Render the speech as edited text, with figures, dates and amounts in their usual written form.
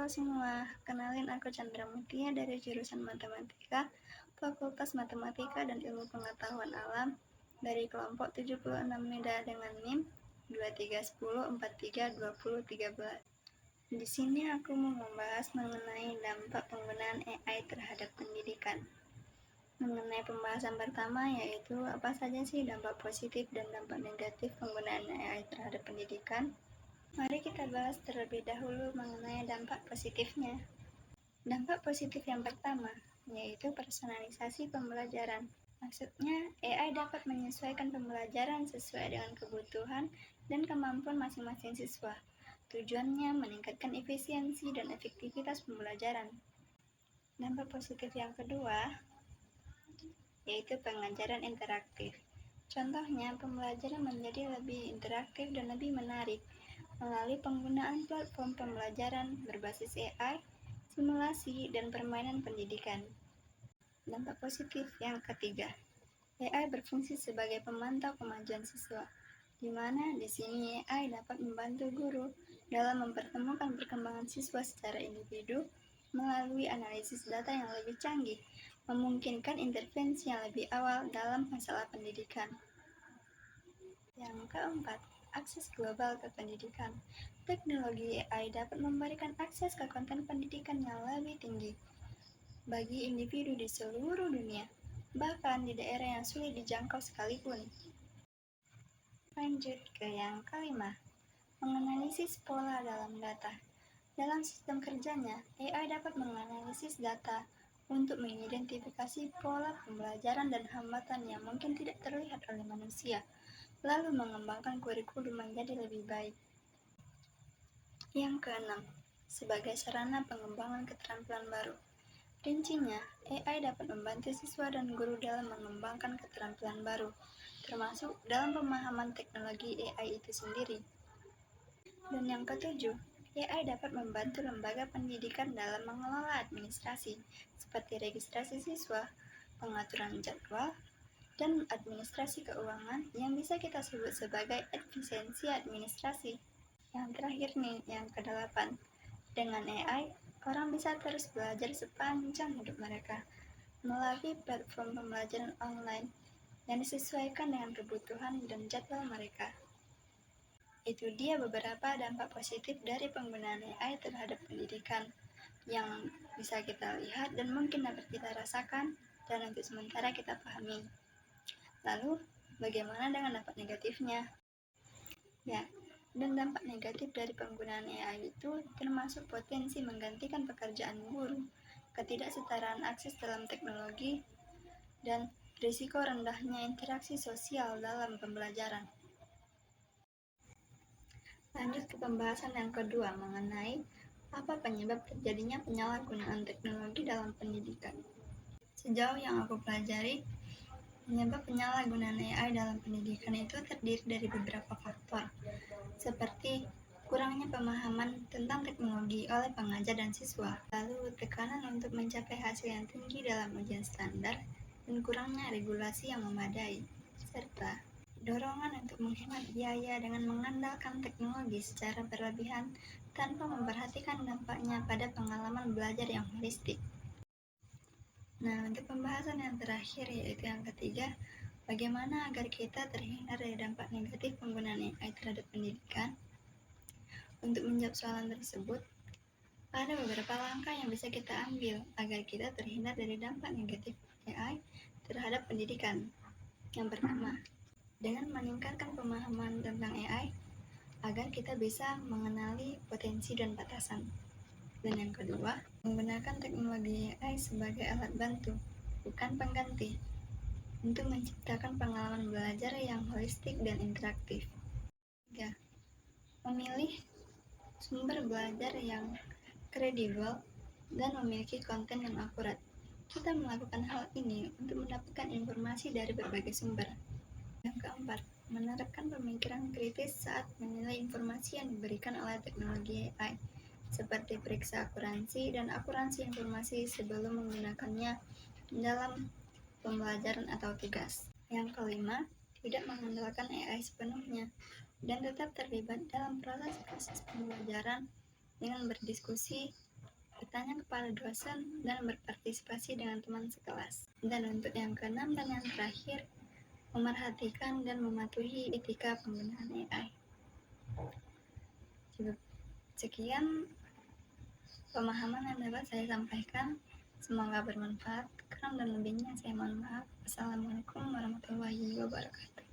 Halo semua, kenalin aku Chandra Mutia dari jurusan Matematika, Fakultas Matematika dan Ilmu Pengetahuan Alam dari kelompok 76 NIDA dengan NIM 2310432013. Di sini aku mau membahas mengenai dampak penggunaan AI terhadap pendidikan. Mengenai pembahasan pertama yaitu apa saja sih dampak positif dan dampak negatif penggunaan AI terhadap pendidikan. Mari kita bahas terlebih dahulu mengenai dampak positifnya. Dampak positif yang pertama, yaitu personalisasi pembelajaran. Maksudnya, AI dapat menyesuaikan pembelajaran sesuai dengan kebutuhan dan kemampuan masing-masing siswa. Tujuannya meningkatkan efisiensi dan efektivitas pembelajaran. Dampak positif yang kedua, yaitu pengajaran interaktif. Contohnya, pembelajaran menjadi lebih interaktif dan lebih menarik melalui penggunaan platform pembelajaran berbasis AI, simulasi, dan permainan pendidikan. Dampak positif yang ketiga, AI berfungsi sebagai pemantau kemajuan siswa, di mana di sini AI dapat membantu guru dalam mempertemukan perkembangan siswa secara individu melalui analisis data yang lebih canggih, memungkinkan intervensi yang lebih awal dalam masalah pendidikan. Yang keempat, akses global ke pendidikan. Teknologi AI dapat memberikan akses ke konten pendidikan yang lebih tinggi bagi individu di seluruh dunia, bahkan di daerah yang sulit dijangkau sekalipun. Lanjut ke yang kelima, menganalisis pola dalam data. Dalam sistem kerjanya, AI dapat menganalisis data untuk mengidentifikasi pola pembelajaran dan hambatan yang mungkin tidak terlihat oleh manusia, lalu mengembangkan kurikulum menjadi lebih baik. Yang keenam, sebagai sarana pengembangan keterampilan baru. Rincinya, AI dapat membantu siswa dan guru dalam mengembangkan keterampilan baru, termasuk dalam pemahaman teknologi AI itu sendiri. Dan yang ketujuh, AI dapat membantu lembaga pendidikan dalam mengelola administrasi, seperti registrasi siswa, pengaturan jadwal, dan administrasi keuangan yang bisa kita sebut sebagai efisiensi administrasi. Yang terakhir nih, yang kedelapan, dengan AI, orang bisa terus belajar sepanjang hidup mereka melalui platform pembelajaran online yang disesuaikan dengan kebutuhan dan jadwal mereka. Itu dia beberapa dampak positif dari penggunaan AI terhadap pendidikan yang bisa kita lihat dan mungkin dapat kita rasakan dan untuk sementara kita pahami. Lalu, bagaimana dengan dampak negatifnya? Ya, dan dampak negatif dari penggunaan AI itu termasuk potensi menggantikan pekerjaan guru, ketidaksetaraan akses dalam teknologi, dan risiko rendahnya interaksi sosial dalam pembelajaran. Lanjut ke pembahasan yang kedua mengenai apa penyebab terjadinya penyalahgunaan teknologi dalam pendidikan. Sejauh yang aku pelajari, penyebab penyalahgunaan AI dalam pendidikan itu terdiri dari beberapa faktor, seperti kurangnya pemahaman tentang teknologi oleh pengajar dan siswa, lalu tekanan untuk mencapai hasil yang tinggi dalam ujian standar, dan kurangnya regulasi yang memadai, serta dorongan untuk menghemat biaya dengan mengandalkan teknologi secara berlebihan tanpa memperhatikan dampaknya pada pengalaman belajar yang holistik. Nah, untuk pembahasan yang terakhir yaitu yang ketiga, bagaimana agar kita terhindar dari dampak negatif penggunaan AI terhadap pendidikan? Untuk menjawab soalan tersebut, ada beberapa langkah yang bisa kita ambil agar kita terhindar dari dampak negatif AI terhadap pendidikan. Yang pertama, dengan meningkatkan pemahaman tentang AI agar kita bisa mengenali potensi dan batasan. Dan yang kedua, menggunakan teknologi AI sebagai alat bantu, bukan pengganti, untuk menciptakan pengalaman belajar yang holistik dan interaktif. 3. Memilih sumber belajar yang kredibel dan memiliki konten yang akurat. Kita melakukan hal ini untuk mendapatkan informasi dari berbagai sumber. Yang keempat, menerapkan pemikiran kritis saat menilai informasi yang diberikan oleh teknologi AI, seperti periksa akuransi dan akurasi informasi sebelum menggunakannya dalam pembelajaran atau tugas. Yang kelima, tidak mengandalkan AI sepenuhnya dan tetap terlibat dalam proses pembelajaran dengan berdiskusi bertanya kepada dosen, dan berpartisipasi dengan teman sekelas. Dan untuk yang keenam dan yang terakhir, memerhatikan dan mematuhi etika penggunaan AI. Sekian pemahaman yang dapat saya sampaikan. Semoga bermanfaat. Kurang dan lebihnya saya mohon maaf. Assalamualaikum warahmatullahi wabarakatuh.